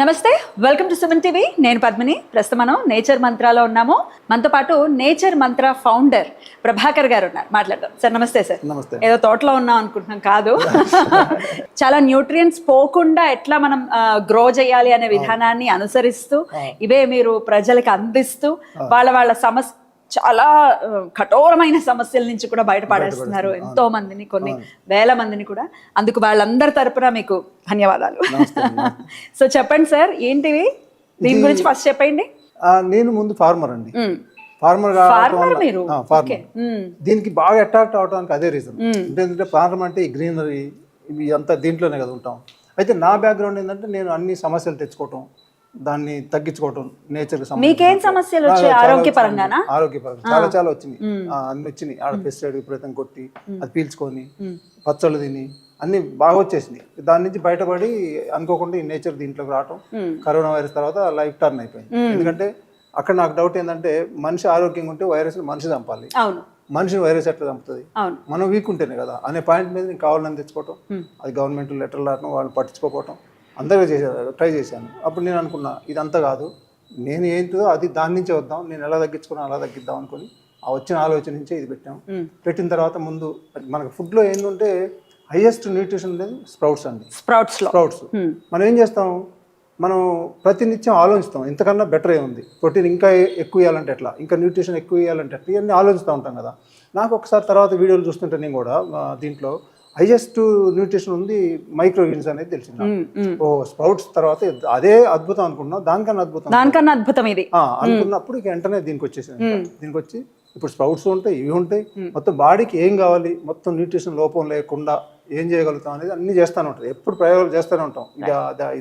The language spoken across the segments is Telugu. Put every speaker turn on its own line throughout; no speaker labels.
నమస్తే, వెల్కమ్ టు సుమన్ టీవీ. నేను పద్మిని. ప్రస్తుతం మనం నేచర్ మంత్రాలో ఉన్నాము. మనతో పాటు నేచర్ మంత్ర ఫౌండర్ ప్రభాకర్ గారు ఉన్నారు. మాట్లాడదాం. సార్ నమస్తే. సార్
నమస్తే.
ఏదో తోటలో ఉన్నాం అనుకుంటున్నాం, కాదు. చాలా న్యూట్రియంట్స్ పోకుండా ఎట్లా మనం గ్రో చేయాలి అనే విధానాన్ని అనుసరిస్తూ ఇవే మీరు ప్రజలకు అందిస్తూ వాళ్ళ సమస్య చాలా కఠోరమైన సమస్యల నుంచి కూడా బయటపడేస్తున్నారు ఎంతో మందిని, కొన్ని వేల మందిని కూడా. అందుకు వాళ్ళందరి తరపున మీకు ధన్యవాదాలు. సో చెప్పండి సార్, ఏంటివి, దీని గురించి ఫస్ట్ చెప్పండి.
నేను ముందు ఫార్మర్ అండి. ఫార్మర్ దీనికి బాగా అట్రాక్ట్ అవడానికి అదే రీజన్. ఏంటంటే ఫార్మర్ అంటే ఈ గ్రీనరీ ఇవి అంతా దీంట్లోనే కదా ఉంటాం. అయితే నా బ్యాక్గ్రౌండ్ ఏంటంటే నేను అన్ని సమస్యలు తెచ్చుకోవటం, దాన్ని తగ్గించుకోవటం, నేచర్
మీకేం సమస్యలు వచ్చాయి? ఆరోగ్యపరంగా
చాలా వచ్చినాయి. అన్ని వచ్చినాయి. ఆడ పెస్టిసైడ్ విపరీతం కొట్టి అది పీల్చుకొని పచ్చళ్ళు తిని అన్ని బాగా వచ్చేసినాయి. దాని నుంచి బయటపడి అనుకోకుండా ఈ నేచర్ దీంట్లోకి రావటం, కరోనా వైరస్ తర్వాత లైఫ్ టర్న్ అయిపోయింది. ఎందుకంటే అక్కడ నాకు డౌట్ ఏంటంటే మనిషి ఆరోగ్యంగా ఉంటే వైరస్ మనిషి చంపాలి, మనిషిని వైరస్ ఎట్లా చంపుతుంది, మనం వీక్ ఉంటేనే కదా అనే పాయింట్ మీద నేను కావాలని తెచ్చుకోవటం, అది గవర్నమెంట్ లెటర్లు రావడం, వాళ్ళు పట్టించుకోకపోవటం అందరూ ట్రై చేశాను. అప్పుడు నేను అనుకున్నా ఇదంతా కాదు, నేను ఏంటిదో అది దాని నుంచే వద్దాం, నేను ఎలా తగ్గించుకున్నా అలా తగ్గిద్దాం అనుకుని ఆ వచ్చిన ఆలోచన నుంచే ఇది పెట్టాం. పెట్టిన తర్వాత ముందు మనకు ఫుడ్లో ఏంటంటే హైయెస్ట్ న్యూట్రిషన్ అనేది స్ప్రౌట్స్ అండి. స్ప్రౌట్స్ మనం ఏం చేస్తాం, మనం ప్రతినిత్యం ఆలోచిస్తాం ఇంతకన్నా బెటర్ ఏముంది, ప్రోటీన్ ఇంకా ఎక్కువ ఇవ్వాలంటే ఎట్లా, ఇంకా న్యూట్రిషన్ ఎక్కువ ఇవ్వాలంటే ఎట్లా, ఇవన్నీ ఆలోచిస్తూ ఉంటాం కదా. నాకు ఒకసారి తర్వాత వీడియోలు చూస్తుంటే నేను కూడా దీంట్లో హైయెస్ట్ న్యూట్రిషన్ ఉంది మైక్రోగ్రీన్స్ అనేది తెలిసింది. ఓ స్ప్రౌట్స్ తర్వాత అదే అద్భుతం అనుకున్నాం, దానికన్నా అద్భుతం ఇది అనుకున్నప్పుడు ఇక వెంటనే దీనికి వచ్చేసింది. దీనికి వచ్చి ఇప్పుడు స్ప్రౌట్స్ ఉంటాయి, ఇవి ఉంటాయి, మొత్తం బాడీకి ఏం కావాలి, మొత్తం న్యూట్రిషన్ లోపం లేకుండా ఏం చేయగలుగుతాం అనేది అన్ని చేస్తానే ఉంటాం, ఎప్పుడు ప్రయోగాలు చేస్తూనే ఉంటాం.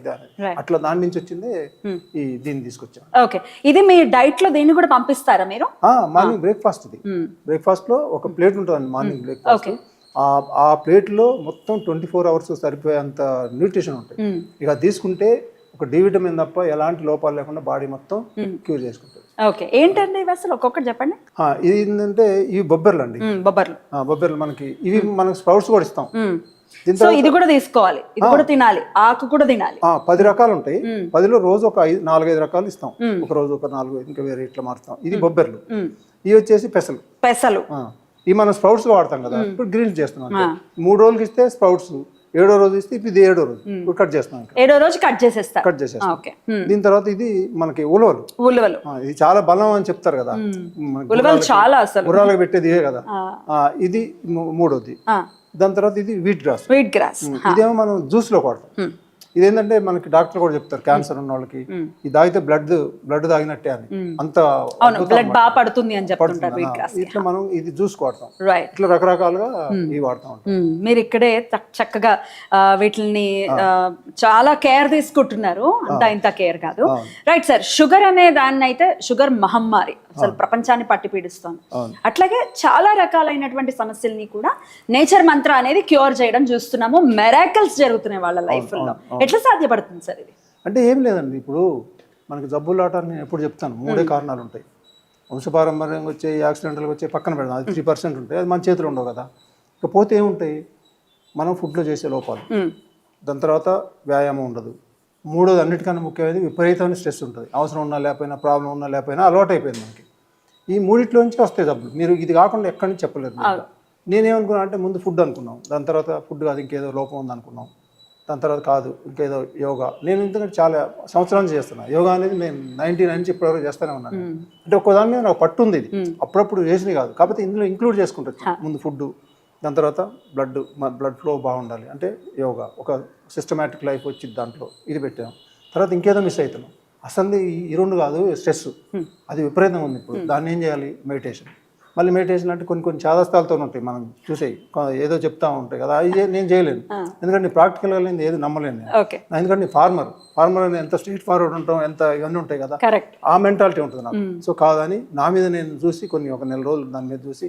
ఇదే అట్లా దాని నుంచి వచ్చిందే ఈ దీన్ని తీసుకొచ్చాం.
ఓకే, ఇది మీ డైట్ లో దీన్ని కూడా పంపిస్తారా మీరు?
మార్నింగ్ బ్రేక్ఫాస్ట్, ఇది బ్రేక్ఫాస్ట్ లో ఒక ప్లేట్ ఉంటుంది మార్నింగ్ బ్రేక్ఫాస్ట్. ఆ ప్లేట్లో మొత్తం 24 hours సరిపోయేంత న్యూట్రిషన్ ఉంటాయి. ఇక తీసుకుంటే ఒక డి విటమిన్ తప్ప ఎలాంటి లోపాలు లేకుండా బాడీ మొత్తం క్యూర్ చేసుకుంటుంది.
ఓకే, ఏంటండి ఇవి అసలు ఒక్కొక్కటి చెప్పండి.
ఇది ఏంటంటే ఇవి బొబ్బర్లు అండి. బొబ్బర్లు మనకి ఇవి మనకి స్ప్రౌట్స్ కూడా ఇస్తాం.
ఇది కూడా తీసుకోవాలి, ఇది కూడా తినాలి, ఆకు కూడా తినాలి.
10 రకాలు ఉంటాయి. 10లో రోజు ఒక 4-5 రకాలు ఇస్తాం. ఒక రోజు ఒక 4, ఇంకా వేరే ఇట్లా మారుస్తాం. ఇది బొబ్బర్లు. ఇవి వచ్చేసి పెసలు. ఇవి మనం స్ప్రౌట్స్ వాడతాం కదా, ఇప్పుడు గ్రీన్స్ చేస్తున్నాం. 3 రోజులకి ఇస్తే స్ప్రౌట్స్, 7వ రోజు ఇస్తే ఇది 7వ రోజు ఇప్పుడు కట్ చేస్తున్నాం.
7వ రోజు కట్ చేసేస్తాం.
దీని తర్వాత ఇది మనకి ఉలవలు. ఇది చాలా బలం అని చెప్తారు కదా,
చాలా
గుర్రాలకు పెట్టేది ఇవే కదా. ఇది 3వది. దాని తర్వాత ఇది వీట్ గ్రాస్. ఇదేమో మనం జ్యూస్ లో వాడతాం. ఇదేంటంటే మనకి డాక్టర్ కూడా చెప్తారు, క్యాన్సర్ ఉన్న వాళ్ళకి ఇది తాగితే బ్లడ్ తాగినట్టే అని, అంత
బ్లడ్ బాగా పడుతుంది అని చెప్తుంటారు.
ఇట్లా మనం ఇది జ్యూస్ వాడతాం, ఇట్లా రకరకాలుగా ఇవి వాడతాం.
మీరు ఇక్కడే చక్కగా వీటిని చాలా కేర్ తీసుకుంటున్నారు, అంతా ఇంత కేర్ కాదు. రైట్ సార్, షుగర్ అనే దాన్ని అయితే షుగర్ మహమ్మారి అసలు ప్రపంచాన్ని పట్టి పీడిస్తోంది. అట్లాగే చాలా రకాలైనటువంటి సమస్యల్ని కూడా నేచర్ మంత్ర అనేది క్యూర్ చేయడం చూస్తున్నాము. మెరాకిల్స్ జరుగుతున్నాయి వాళ్ళ లైఫ్ లో. ఎట్లా సాధ్యపడుతుంది సార్ ఇది?
అంటే ఏం లేదండి, ఇప్పుడు మనకి జబ్బులు రావడానికి నేను ఎప్పుడు చెప్తాను 3 కారణాలు ఉంటాయి. వంశపారంపర్యంగా వచ్చే, యాక్సిడెంటల్గా వచ్చే పక్కన పెడదాం, అది 3% ఉంటాయి, అది మన చేతిలో ఉండవు కదా. ఇకపోతే ఏముంటాయి, మనం ఫుడ్లో చేసే లోపాలు, దాని తర్వాత వ్యాయామం ఉండదు, 3వది అన్నిటికన్నా ముఖ్యమైనది విపరీతమైన స్ట్రెస్ ఉంటుంది. అవసరం ఉన్నా లేకపోయినా, ప్రాబ్లం ఉన్నా లేకపోయినా అలవాటు అయిపోయింది మనకి. ఈ 3 వస్తాయి జబ్బులు. మీరు ఇది కాకుండా ఎక్కడి నుంచి చెప్పలేదు. నేనేమనుకున్నా అంటే ముందు ఫుడ్ అనుకున్నాం, దాని తర్వాత ఫుడ్ కాదు ఇంకేదో లోపం ఉంది అనుకున్నాం, దాని తర్వాత కాదు ఇంకేదో యోగా. నేను ఎందుకంటే చాలా సంవత్సరాలు చేస్తున్నా యోగా అనేది, నేను 99 నుంచి ఇప్పటివరకు చేస్తూనే ఉన్నాను. అంటే ఒక్కో దాని మీద నాకు పట్టు ఉంది. ఇది అప్పుడప్పుడు చేసినవి కాదు, కాకపోతే ఇందులో ఇంక్లూడ్ చేసుకుంటుంది. ముందు ఫుడ్, దాని తర్వాత బ్లడ్ ఫ్లో బాగుండాలి అంటే యోగా, ఒక సిస్టమేటిక్ లైఫ్ వచ్చింది దాంట్లో, ఇది పెట్టాం. తర్వాత ఇంకేదో మిస్ అవుతున్నాం. అసలు ఈ 2 కాదు, స్ట్రెస్ అది విపరీతంగా ఉంది ఇప్పుడు. దాన్ని ఏం చేయాలి, మెడిటేషన్. మళ్ళీ మెడిటేషన్ అంటే కొన్ని చాదస్తాలతో ఉంటాయి, మనం చూసేవి ఏదో చెప్తా ఉంటాయి కదా, అవి నేను చేయలేను. ఎందుకంటే ప్రాక్టికల్గా నేను ఏది నమ్మలేను. ఎందుకంటే ఫార్మర్ అని ఎంత స్ట్రీట్ ఫార్వర్డ్ ఉంటాం, ఎంత ఇవన్నీ ఉంటాయి కదా, ఆ మెంటాలిటీ ఉంటుంది నాకు. సో కాదని నా మీద నేను చూసి ఒక నెల రోజులు దాని మీద చూసి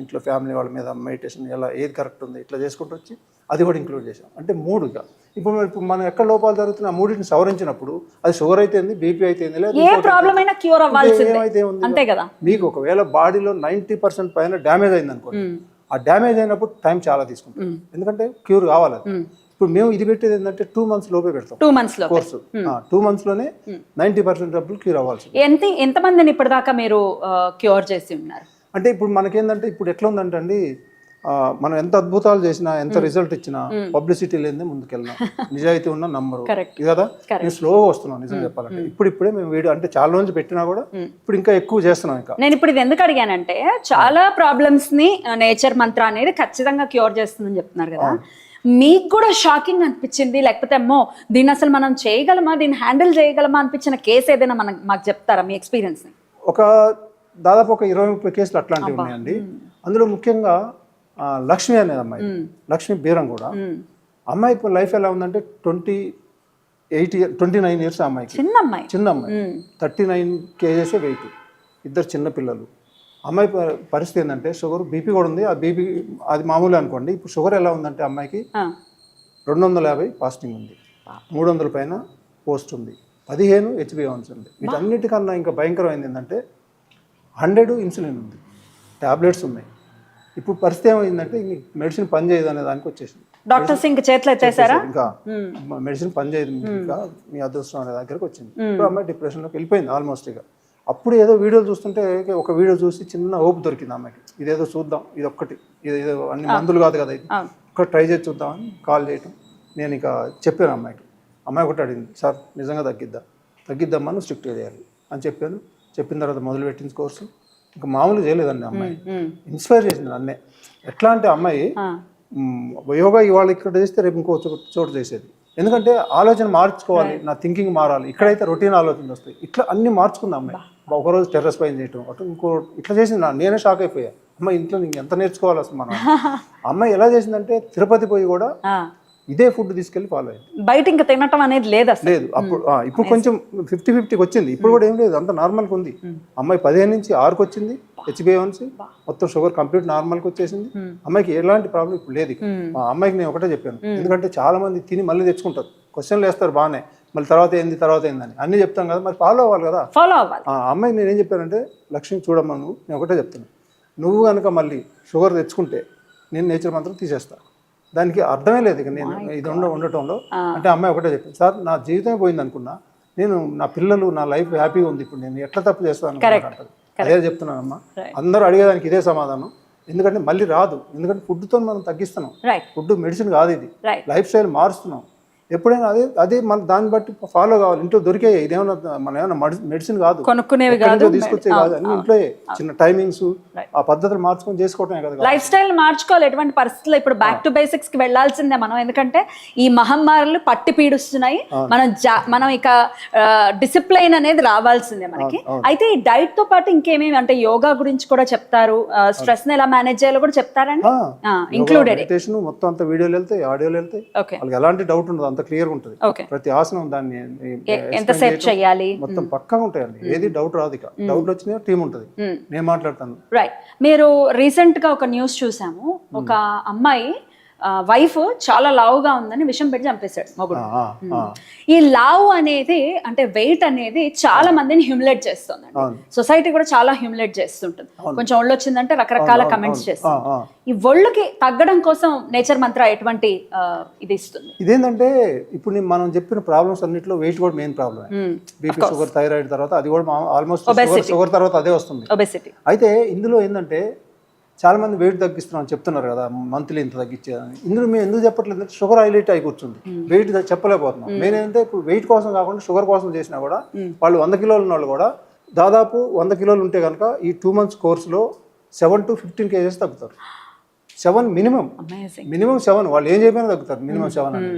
ఇంట్లో ఫ్యామిలీ వాళ్ళ మీద మెడిటేషన్ ఎలా ఏది కరెక్ట్ ఉంది ఇట్లా చేసుకుంటూ వచ్చి అది కూడా ఇంక్లూడ్ చేసాం. అంటే 3గా ఇప్పుడు మనం ఎక్కడ లోపాలు జరుగుతున్నా 3ని సవరించినప్పుడు అది షుగర్ అయితే బీపీ అయితే మీకు ఒకవేళ బాడీలో 90% పైన డ్యామేజ్ అయింది అనుకోండి, ఆ డ్యామేజ్ అయినప్పుడు టైం చాలా తీసుకుంటుంది, ఎందుకంటే క్యూర్ కావాలి. ఇప్పుడు మేము ఇది పెట్టేది ఏంటంటే 2 months లోపే పెడతాం
2 months లో
కోర్సు 2 months లోనే 90% డబ్బులు క్యూర్ అవ్వాల్సి.
ఎంతమందిని ఇప్పటిదాకా మీరు క్యూర్ చేసి ఉన్నారు?
అంటే ఇప్పుడు మనకేందంటే ఇప్పుడు ఎట్లా ఉందంటే అండి, మనం ఎంత అద్భుతాలు చేసినా ఎంత రిజల్ట్ ఇచ్చినా పబ్లిసిటీ లేదే ముందుకెళ్ళినా, నిజాయితీ ఉన్న నంబరు ఇది కదా. నేను స్లోగా వస్తున్నాను నిజం చెప్పాలంటే. ఇప్పుడే మేము వీడియో అంటే చాలా రోజులు పెట్టినా కూడా ఇప్పుడు ఇంకా ఎక్కువ చేస్తున్నాం. ఇంకా
నేను ఇప్పుడు ఇది ఎందుకు అడిగానంటే చాలా ప్రాబ్లమ్స్ ని నేచర్ మంత్ర అనేది ఖచ్చితంగా క్యూర్ చేస్తుందని చెప్తున్నారు కదా, మీకు కూడా షాకింగ్ అనిపించింది లేకపోతే అమ్మో దీన్ని అసలు మనం చేయగలమా, దీన్ని హ్యాండిల్ చేయగలమా అనిపించిన కేసు ఏదైనా మాకు చెప్తారా మీ ఎక్స్పీరియన్స్ ని?
దాదాపు ఒక 20-30 కేసులు అట్లాంటివి ఉన్నాయండి. అందులో ముఖ్యంగా లక్ష్మి అనేది అమ్మాయి, లక్ష్మి బీరం కూడా అమ్మాయి లైఫ్ ఎలా ఉందంటే 29 years అమ్మాయికి, చిన్న అమ్మాయి 39 kgs వెయిట్, 2 చిన్న పిల్లలు. అమ్మాయి పరిస్థితి ఏంటంటే షుగర్ బీపీ కూడా ఉంది. ఆ బీపీ అది మామూలు అనుకోండి. ఇప్పుడు షుగర్ ఎలా ఉందంటే అమ్మాయికి 250 ఫాస్టింగ్ ఉంది, 300 పైన పోస్ట్ ఉంది, 15 HbA1c ఉంది. వీటన్నిటికన్నా ఇంకా భయంకరమైంది ఏంటంటే 100 ఇన్సులిన్ ఉంది, టాబ్లెట్స్ ఉన్నాయి. ఇప్పుడు పరిస్థితి ఏమైందంటే మెడిసిన్ పని చేయదు అనే దానికి వచ్చేసింది.
డాక్టర్స్ ఇంకా చేతులు ఎత్తేసారా,
ఇంకా మెడిసిన్ పని చేయదు ఇంకా మీ అదృష్టం అనే దగ్గరకు వచ్చింది. ఇప్పుడు అమ్మాయి డిప్రెషన్లోకి వెళ్ళిపోయింది ఆల్మోస్ట్. ఇక అప్పుడు ఏదో వీడియోలు చూస్తుంటే ఒక వీడియో చూసి చిన్న హోప్ దొరికింది అమ్మాయికి, ఇదేదో చూద్దాం, ఇది ఒక్కటి, ఇదేదో అన్ని మందులు కాదు కదా, ఇది ఒక్కటి ట్రై చేసి చూద్దామని కాల్ చేయటం. నేను ఇక చెప్పాను అమ్మాయికి. అమ్మాయి ఒకటి అడిగింది, సార్ నిజంగా తగ్గిద్దామా నువ్వు స్ట్రిక్ట్గా చేయాలి అని చెప్పాను. చెప్పిన తర్వాత మొదలుపెట్టింది కోర్సు. ఇంకా మామూలు చేయలేదండి అమ్మాయి, ఇన్స్పైర్ చేసింది నన్నే. ఎట్లా అంటే అమ్మాయి యోగా ఇవాళ ఇక్కడ చేస్తే రేపు ఇంకో చోటు చేసేది. ఎందుకంటే ఆలోచన మార్చుకోవాలి, నా థింకింగ్ మారాలి. ఇక్కడైతే రొటీన్ ఆలోచనలు వస్తాయి. ఇట్లా అన్ని మార్చుకుంది అమ్మాయి. ఒకరోజు టెర్రస్ పైన చేయటం, అటు ఇంకో ఇట్లా చేసింది. నేనే షాక్ అయిపోయా, అమ్మాయి ఇంట్లో నీకు ఎంత నేర్చుకోవాలి అసలు మనం. అమ్మాయి ఎలా చేసిందంటే తిరుపతి పోయి కూడా ఇదే ఫుడ్ తీసుకెళ్లి ఫాలో అయింది.
బయట ఇంకా తినటం అనేది లేదు.
అప్పుడు ఇప్పుడు కొంచెం 50-50 వచ్చింది. ఇప్పుడు కూడా ఏం లేదు, అంత నార్మల్గా ఉంది. అమ్మాయి 15 నుంచి 6కి వచ్చింది HbA1c, మొత్తం షుగర్ కంప్లీట్ నార్మల్కి వచ్చేసింది. అమ్మాయికి ఎలాంటి ప్రాబ్లం ఇప్పుడు లేదు. మా అమ్మాయికి నేను ఒకటే చెప్పాను, ఎందుకంటే చాలా మంది తిని మళ్ళీ తెచ్చుకుంటారు, క్వశ్చన్లు వేస్తారు బాగానే, మళ్ళీ తర్వాత ఏందని అన్ని చెప్తాం కదా, మరి ఫాలో అవ్వాలి కదా. అమ్మాయికి నేను ఏం చెప్పానంటే, లక్ష్మి చూడమ్మా, నేను ఒకటే చెప్తాను, నువ్వు కనుక మళ్ళీ షుగర్ తెచ్చుకుంటే నేను నేచర్ మంత్రం తీసేస్తాను. దానికి అర్థమే లేదు ఇక నేను ఇది ఉండటంలో. అంటే అమ్మాయి ఒకటే చెప్పింది, సార్ నా జీవితమే పోయింది అనుకున్నా, నేను నా పిల్లలు నా లైఫ్ హ్యాపీగా ఉంది, ఇప్పుడు నేను ఎట్లా తప్పు చేస్తాను అంటారు. అదే చెప్తున్నానమ్మా, అందరూ అడిగేదానికి ఇదే సమాధానం. ఎందుకంటే మళ్ళీ రాదు, ఎందుకంటే ఫుడ్తో మనం తగ్గిస్తున్నాం. ఫుడ్ మెడిసిన్ కాదు, ఇది లైఫ్ స్టైల్ మారుస్తున్నాం. ఎప్పుడైనా అదే మన దాన్ని బట్టి ఫాలో కావాలి. ఇంట్లో దొరికే ఇదేమన్నా మన ఏమన్నా మెడిసిన్ కాదు,
కొనుక్కునేవి కాదు,
తీసుకొచ్చే కాదు, అన్ని ఇంట్లో చిన్న టైమింగ్స్ ఆ పద్ధతులు మార్చుకొని చేసుకోవటమే కదా.
లైఫ్ స్టైల్ మార్చుకోవాలి. ఎటువంటి పరిస్థితుల్లో ఇప్పుడు బ్యాక్ టు బేసిక్స్ కి వెళ్లాల్సిందే మనం. ఎందుకంటే ఈ మహమ్మారులు పట్టి పీడిస్తున్నాయి. మనం ఇక డిసిప్లైన్ అనేది రావాల్సిందే మనకి. అయితే ఈ డైట్ తో పాటు ఇంకేమేమి అంటే యోగా గురించి కూడా చెప్తారు, స్ట్రెస్ ని ఎలా మేనేజ్ చేయాలో కూడా చెప్తారండి. ఇంక్లూడెడ్
మొత్తం అంత వీడియోలు వెళ్తాయి, ఆడియోలు వెళ్తాయి, వాళ్ళకి ఎలాంటి డౌట్ ఉండదు, అంత క్లియర్ గా ఉంటుంది. ప్రతి ఆసనం దాన్ని
ఎంతసేపు చేయాలి
మొత్తం పక్కా ఉంటాయండి. ఏది డౌట్ రాదు. ఇక డౌట్ వచ్చినా టీం ఉంటుంది, నేను మాట్లాడతాను.
రైట్. మీరు రీసెంట్ గా ఒక న్యూస్ చూసాము, ఒక అమ్మాయి వైఫ్ చాలా లావుగా ఉందని విషం పెట్టి చంపేశాడు మొగుడు. ఈ లావు అనేది అంటే వెయిట్ అనేది చాలా మందిని హ్యూమిలేట్ చేస్తుంది. సొసైటీ కూడా చాలా హ్యూమిలేట్ చేస్తుంటుంది. కొంచెం ఒళ్ళు వచ్చిందంటే రకరకాల కమెంట్స్ చేస్తుంది. ఈ ఒళ్ళుకి తగ్గడం కోసం నేచర్ మంత్ర ఎటువంటి ఇది ఇస్తుంది?
ఇదేంటంటే ఇప్పుడు మనం చెప్పిన ప్రాబ్లమ్స్ అన్నిట్లో వెయిట్ కూడా main problem. BP, sugar, thyroid తర్వాత అది కూడా ఆల్మోస్ట్ షుగర్ తర్వాత అదే వస్తుంది, ఒబెసిటీ. అయితే ఇందులో ఏంటంటే చాలా మంది వెయిట్ తగ్గిస్తున్నాం చెప్తున్నారు కదా, మంత్లీ ఇంత తగ్గించేదని. ఇందులో మేము ఎందుకు చెప్పట్లేదు అంటే షుగర్ హైలైట్ అయి కూర్చుంది, వెయిట్ చెప్పలేకపోతున్నాం. మెయిన్ ఏంటంటే ఇప్పుడు వెయిట్ కోసం కాకుండా షుగర్ కోసం చేసినా కూడా వాళ్ళు 100 కిలోలు ఉన్న వాళ్ళు కూడా దాదాపు 100 కిలోలు ఉంటే కనుక ఈ 2 months కోర్సులో 7 to 15 kgs తగ్గుతారు. 7 మినిమం 7 వాళ్ళు ఏం చెప్పినా తగ్గుతారు, మినిమం 7 అని.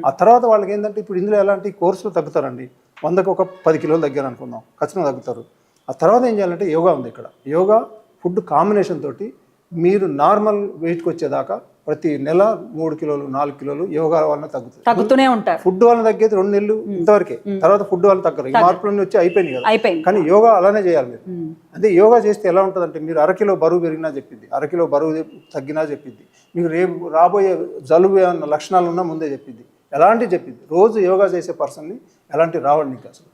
ఆ తర్వాత వాళ్ళకి ఏంటంటే ఇప్పుడు ఇందులో ఎలాంటి కోర్సులో తగ్గుతారండి, 100కి ఒక 10 కిలోలు తగ్గారు అనుకుందాం, ఖచ్చితంగా తగ్గుతారు. ఆ తర్వాత ఏం చేయాలంటే యోగా ఉంది ఇక్కడ. యోగా ఫుడ్ కాంబినేషన్ తోటి మీరు నార్మల్ వెయిట్కి వచ్చేదాకా ప్రతి నెల 3 కిలోలు 4 కిలోలు యోగా వలన
తగ్గుతూనే ఉంటారు.
ఫుడ్ వలన తగ్గేది 2 నెలలు ఇంతవరకే, తర్వాత ఫుడ్ వలన తగ్గరు. ఈ మార్పులన్నీ వచ్చి అయిపోయినాయి కదా. కానీ యోగా అలానే చేయాలి మీరు. అదే యోగా చేస్తే ఎలా ఉంటుందంటే మీరు 1 కిలో బరువు పెరిగినా చెప్పింది, 1 కిలో బరువు తగ్గినా చెప్పింది, మీకు రేపు రాబోయే జలుబు ఏమన్నా లక్షణాలు ఉన్నా ముందే చెప్పింది, ఎలాంటి చెప్పింది. రోజు యోగా చేసే పర్సన్ని ఎలాంటి రావండి నీకు అసలు.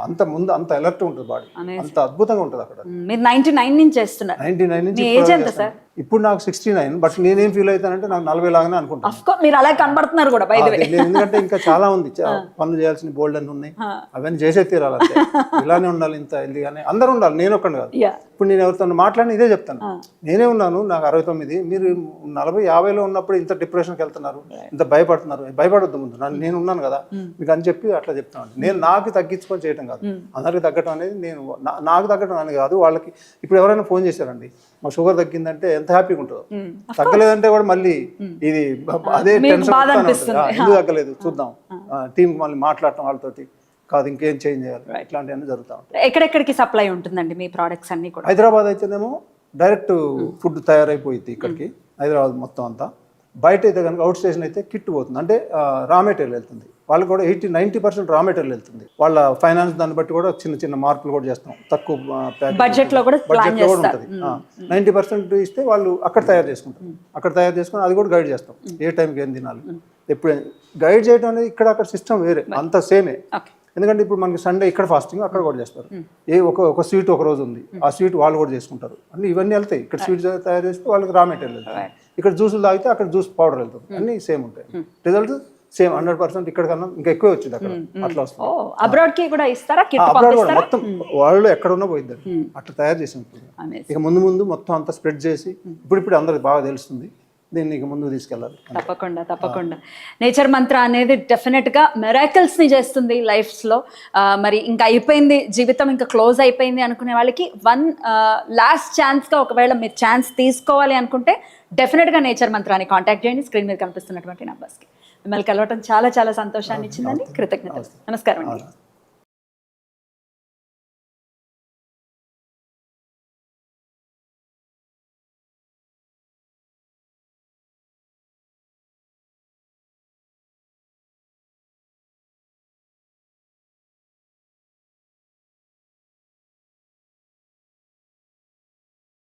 అంత ముందు అంత అలర్ట్ ఉంటుంది బాడీ, అంత అద్భుతంగా ఉంటుంది అక్కడ.
మీరు 99 నుంచి చేస్తున్నారు.
99 నుంచి
మీ ఏజ్ ఎంత సార్?
ఇప్పుడు నాకు 69, బట్ నేనేం ఫీల్ అవుతానంటే నాకు 40 లాగానే అనుకుంటాను.
ఆఫ్ కోర్స్ మీరు అలా కనబడుతున్నారు కూడా బై ది వే.
ఎందుకంటే ఇంకా చాలా ఉంది, పనులు చేయాల్సిన బోల్డ్ అని ఉన్నాయి, అవన్నీ చేసే తీరాలి అంతే. ఇలానే ఉండాలి, ఇంత హెల్దీగానే అందరూ ఉండాలి, నేను ఒక్కడిని కాదు. ఇప్పుడు నేను ఎవరితో మాట్లాడిన ఇదే చెప్తాను, నేనే ఉన్నాను, నాకు 69, మీరు 40, 50లో ఉన్నప్పుడు ఇంత డిప్రెషన్కి వెళ్తున్నారు, ఇంత భయపడుతున్నారు. భయపడొద్దు, ముందు నేను ఉన్నాను కదా మీకు అని చెప్పి అట్లా చెప్తాను. నేను నాకు తగ్గించుకొని చేయటం కాదు, అందరికి తగ్గటం అనేది నేను నాకు తగ్గటం అనేది కాదు. వాళ్ళకి ఇప్పుడు ఎవరైనా ఫోన్ చేశారండి, మా షుగర్ తగ్గిందంటే ఎంత హ్యాపీగా ఉంటుందో, తగ్గలేదంటే కూడా మళ్ళీ ఇది అదే టెన్షన్, ఎందుకు తగ్గలేదు చూద్దాం, టీం మళ్ళీ మాట్లాడటం వాళ్ళతోటి, కాదు ఇంకేం చేంజ్ చేయాలి, ఇట్లాంటివన్నీ జరుగుతూ ఉంటాయి.
ఎక్కడెక్కడికి సప్లై ఉంటుందండి మీ ప్రోడక్ట్స్ అన్ని కూడా?
హైదరాబాద్ అయితేనేమో డైరెక్ట్ ఫుడ్ తయారైపోయింది ఇక్కడికి, హైదరాబాద్ మొత్తం అంతా. బయట అయితే కనుక అవుట్ స్టేషన్ అయితే కిట్ పోతుంది, అంటే రా మెటీరియల్ వెళ్తుంది వాళ్ళకి కూడా. 80-90% రా మెటీరియల్ వెళ్తుంది. వాళ్ళ ఫైనాన్స్ దాన్ని బట్టి కూడా చిన్న చిన్న మార్పులు కూడా చేస్తాం, తక్కువ
బడ్జెట్ లో కూడా
ఉంటుంది. 90% ఇస్తే వాళ్ళు అక్కడ తయారు చేసుకుంటారు, అక్కడ తయారు చేసుకుని అది కూడా గైడ్ చేస్తాం, ఏ టైంకి ఏం తినాలి, ఎప్పుడు గైడ్ చేయడం అనేది. ఇక్కడ అక్కడ సిస్టమ్ వేరే, అంత సేమే. ఎందుకంటే ఇప్పుడు మనకి సండే ఇక్కడ ఫాస్టింగ్, అక్కడ కూడా చేస్తారు. ఒక స్వీట్ ఒక రోజు ఉంది, ఆ స్వీట్ వాళ్ళు కూడా చేసుకుంటారు. అన్ని ఇవన్నీ వెళ్తాయి. ఇక్కడ స్వీట్ తయారు చేస్తే వాళ్ళకి రా మెటీరియల్ వెళ్తాయి, ఇక్కడ జ్యూసులు తాగితే అక్కడ జ్యూస్ పౌడర్ వెళ్తుంది, అన్ని సేమ్ ఉంటాయి. రిజల్ట్ సేమ్ 100%, ఇక్కడ కన్నా ఇంకా ఎక్కువ వచ్చింది అక్కడ. అట్లా వస్తుంది.
అబ్రాడ్ కి కూడా ఇస్తారా?
అబ్రాడ్ కూడా మొత్తం వాళ్ళు ఎక్కడ ఉన్నా పోయింది, అట్లా తయారు చేసి ఉంటుంది. ఇక ముందు మొత్తం అంతా స్ప్రెడ్ చేసి ఇప్పుడు అందరికి బాగా తెలుస్తుంది, దీన్ని ఇక ముందుకు తీసుకెళ్ళాలి.
తప్పకుండా నేచర్ మంత్ర అనేది డెఫినెట్గా మిరాకిల్స్ని చేస్తుంది లైఫ్స్లో. మరి ఇంకా అయిపోయింది జీవితం, ఇంకా క్లోజ్ అయిపోయింది అనుకునే వాళ్ళకి లాస్ట్ ఛాన్స్గా ఒకవేళ మీరు ఛాన్స్ తీసుకోవాలి అనుకుంటే డెఫినెట్గా నేచర్ మంత్రాన్ని కాంటాక్ట్ చేయండి. స్క్రీన్ మీద కనిపిస్తున్నటువంటి నంబర్స్కి. మిమ్మల్ని కలవటం చాలా చాలా సంతోషాన్ని ఇచ్చిందండి. కృతజ్ఞతలు. నమస్కారం అండి.